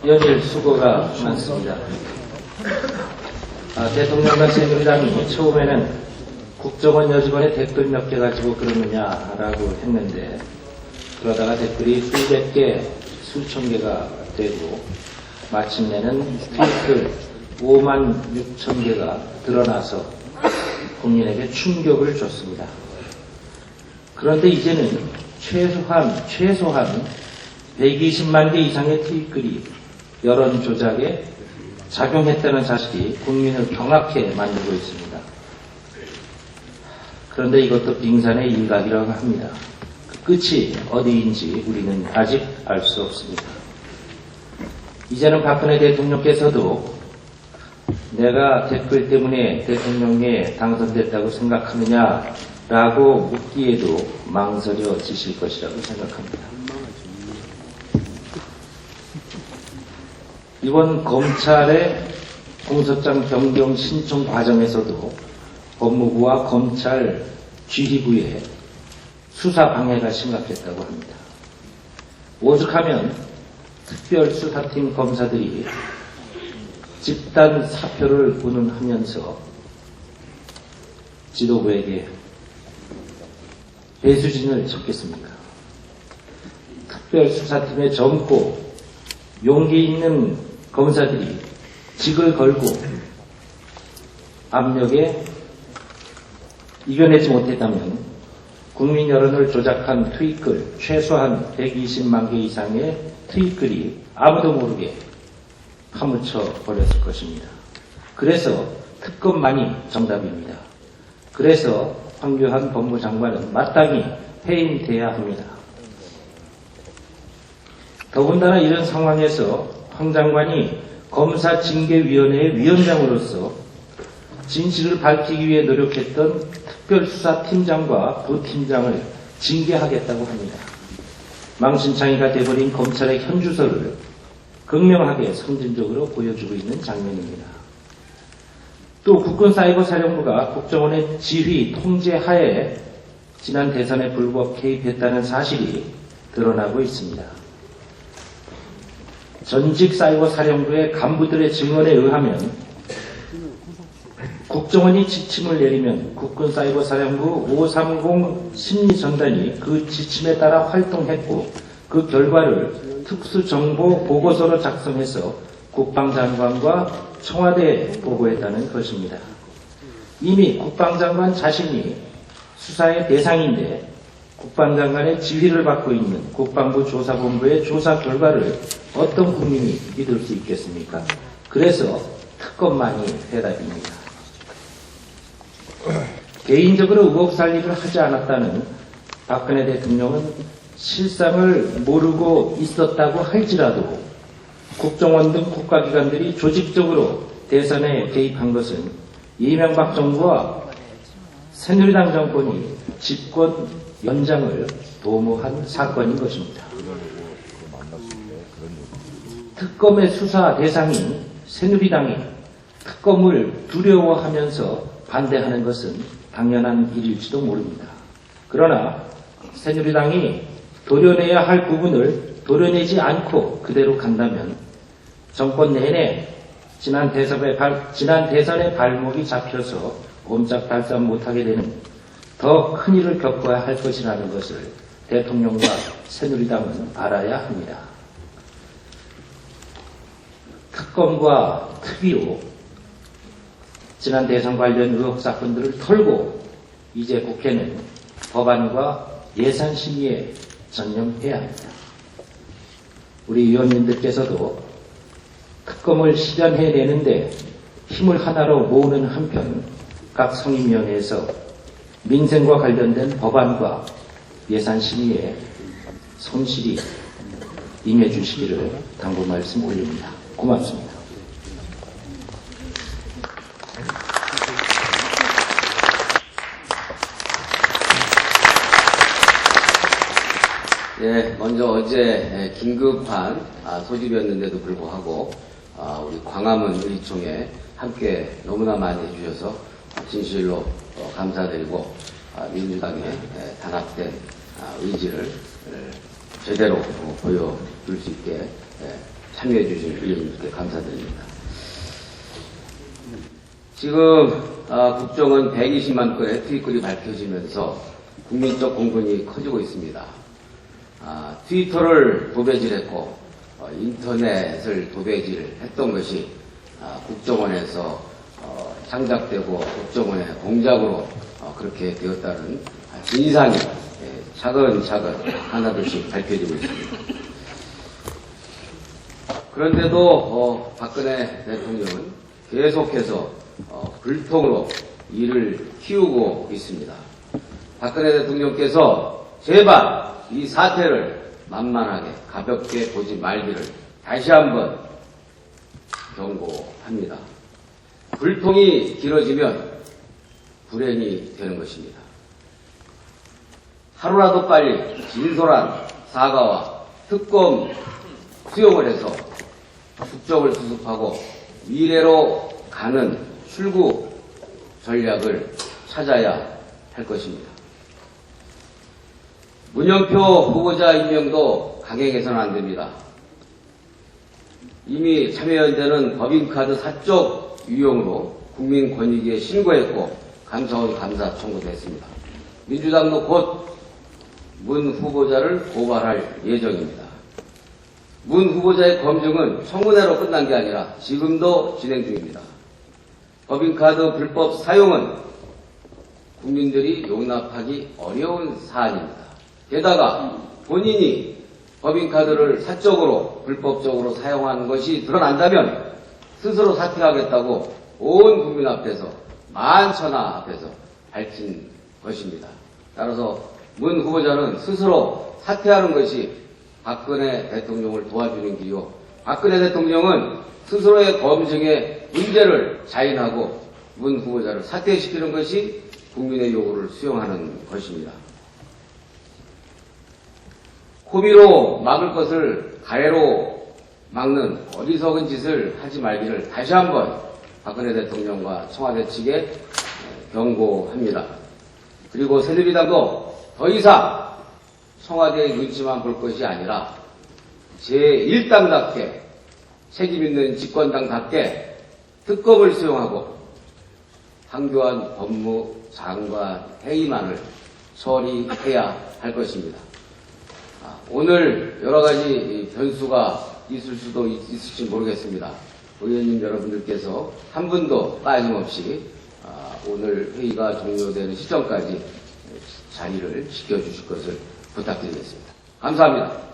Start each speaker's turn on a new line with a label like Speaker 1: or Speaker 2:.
Speaker 1: 연일 수고가 많습니다. 대통령과 새누리당이 처음에는 국정원 여직원의 댓글 몇 개 가지고 그러느냐라고 했는데, 그러다가 댓글이 수백 개, 수천 개가 되고 마침내는 트윗글 5만 6천 개가 드러나서 국민에게 충격을 줬습니다. 그런데 이제는 최소한 120만 개 이상의 트윗글이 여론 조작에 작용했다는 사실이 국민을 경악해 만들고 있습니다. 그런데 이것도 빙산의 일각이라고 합니다. 그 끝이 어디인지 우리는 아직 알 수 없습니다. 이제는 박근혜 대통령께서도 내가 댓글 때문에 대통령에 당선됐다고 생각하느냐라고 묻기에도 망설여지실 것이라고 생각합니다. 이번 검찰의 공소장 변경 신청 과정에서도 법무부와 검찰 지휘부의 수사 방해가 심각했다고 합니다. 오죽하면 특별수사팀 검사들이 집단 사표를 운운하면서 지도부에게 배수진을 쳤겠습니까? 특별수사팀의 젊고 용기 있는 검사들이 직을 걸고 압력에 이겨내지 못했다면 국민 여론을 조작한 트윗글 최소한 120만 개 이상의 트윗글이 아무도 모르게 파묻혀 버렸을 것입니다. 그래서 특검만이 정답입니다. 그래서 황교안 법무장관은 마땅히 해임돼야 합니다. 더군다나 이런 상황에서 황 장관이 검사징계위원회의 위원장으로서 진실을 밝히기 위해 노력했던 특별수사팀장과 부팀장을 징계하겠다고 합니다. 망신창이가 돼버린 검찰의 현주소를 극명하게 선진적으로 보여주고 있는 장면입니다. 또 국군사이버사령부가 국정원의 지휘, 통제 하에 지난 대선에 불법 개입했다는 사실이 드러나고 있습니다. 전직 사이버사령부의 간부들의 증언에 의하면 국정원이 지침을 내리면 국군사이버사령부 530 심리전단이 그 지침에 따라 활동했고 그 결과를 특수정보 보고서로 작성해서 국방장관과 청와대에 보고했다는 것입니다. 이미 국방장관 자신이 수사의 대상인데 국방장관의 지휘를 받고 있는 국방부 조사본부의 조사 결과를 어떤 국민이 믿을 수 있겠습니까? 그래서 특검만이 대답입니다. 개인적으로 의혹 살리를 하지 않았다는 박근혜 대통령은 실상을 모르고 있었다고 할지라도 국정원 등 국가기관들이 조직적으로 대선에 개입한 것은 이명박 정부와 새누리당 정권이 집권 연장을 도모한 사건인 것입니다. 특검의 수사 대상인 새누리당이 특검을 두려워하면서 반대하는 것은 당연한 일일지도 모릅니다. 그러나 새누리당이 도려내야 할 부분을 도려내지 않고 그대로 간다면 정권 내내 지난 대선의 발목이 잡혀서 옴짝달싹 못하게 되는 더 큰 일을 겪어야 할 것이라는 것을 대통령과 새누리당은 알아야 합니다. 특검과 특위로 지난 대선 관련 의혹 사건들을 털고 이제 국회는 법안과 예산 심의에 전념해야 합니다. 우리 의원님들께서도 특검을 실현해내는데 힘을 하나로 모으는 한편 각 상임위원회에서 민생과 관련된 법안과 예산 심의에 성실히 임해주시기를 당부 말씀 올립니다. 고맙습니다.
Speaker 2: 예, 먼저 어제 긴급한 소집이었는데도 불구하고 우리 광화문 의총에 함께 너무나 많이 해주셔서 진실로 감사드리고 민주당의 단합된 의지를 제대로 보여줄 수 있게 참여해 주신 의원님께 감사드립니다. 지금 국정원 120만 건의 트윗글이 밝혀지면서 국민적 공분이 커지고 있습니다. 트위터를 도배질했고 인터넷을 도배질했던 것이 국정원에서 창작되고 국정원의 공작으로 그렇게 되었다는 진상이 차근차근 하나둘씩 밝혀지고 있습니다. 그런데도 박근혜 대통령은 계속해서 불통으로 일을 키우고 있습니다. 박근혜 대통령께서 제발 이 사태를 만만하게 가볍게 보지 말기를 다시 한번 경고합니다. 불통이 길어지면 불행이 되는 것입니다. 하루라도 빨리 진솔한 사과와 특검 수용을 해서 국정을 수습하고 미래로 가는 출구 전략을 찾아야 할 것입니다. 문영표 후보자 임명도 강행해서는 안 됩니다. 이미 참여연대는 법인카드 사적 유용으로 국민권익위에 신고했고 감사원 감사 청구도 했습니다. 민주당도 곧 문 후보자를 고발할 예정입니다. 문 후보자의 검증은 청문회로 끝난 게 아니라 지금도 진행 중입니다. 법인카드 불법 사용은 국민들이 용납하기 어려운 사안입니다. 게다가 본인이 법인카드를 사적으로 불법적으로 사용한 것이 드러난다면 스스로 사퇴하겠다고 온 국민 앞에서 만천하 앞에서 밝힌 것입니다. 따라서 문 후보자는 스스로 사퇴하는 것이 박근혜 대통령을 도와주는 길이요. 박근혜 대통령은 스스로의 검증에 문제를 자인하고 문 후보자를 사퇴시키는 것이 국민의 요구를 수용하는 것입니다. 고비로 막을 것을 가해로 막는 어리석은 짓을 하지 말기를 다시 한번 박근혜 대통령과 청와대 측에 경고합니다. 그리고 새누리당도 더 이상 청와대의 눈치만 볼 것이 아니라 제1당답게 책임있는 집권당답게 특검을 수용하고 황교안 법무장관 해임안을 처리해야 할 것입니다. 오늘 여러 가지 변수가 있을 수도 있을지 모르겠습니다. 의원님 여러분들께서 한 분도 빠짐없이 오늘 회의가 종료되는 시점까지 자리를 지켜주실 것을 부탁드리겠습니다. 감사합니다.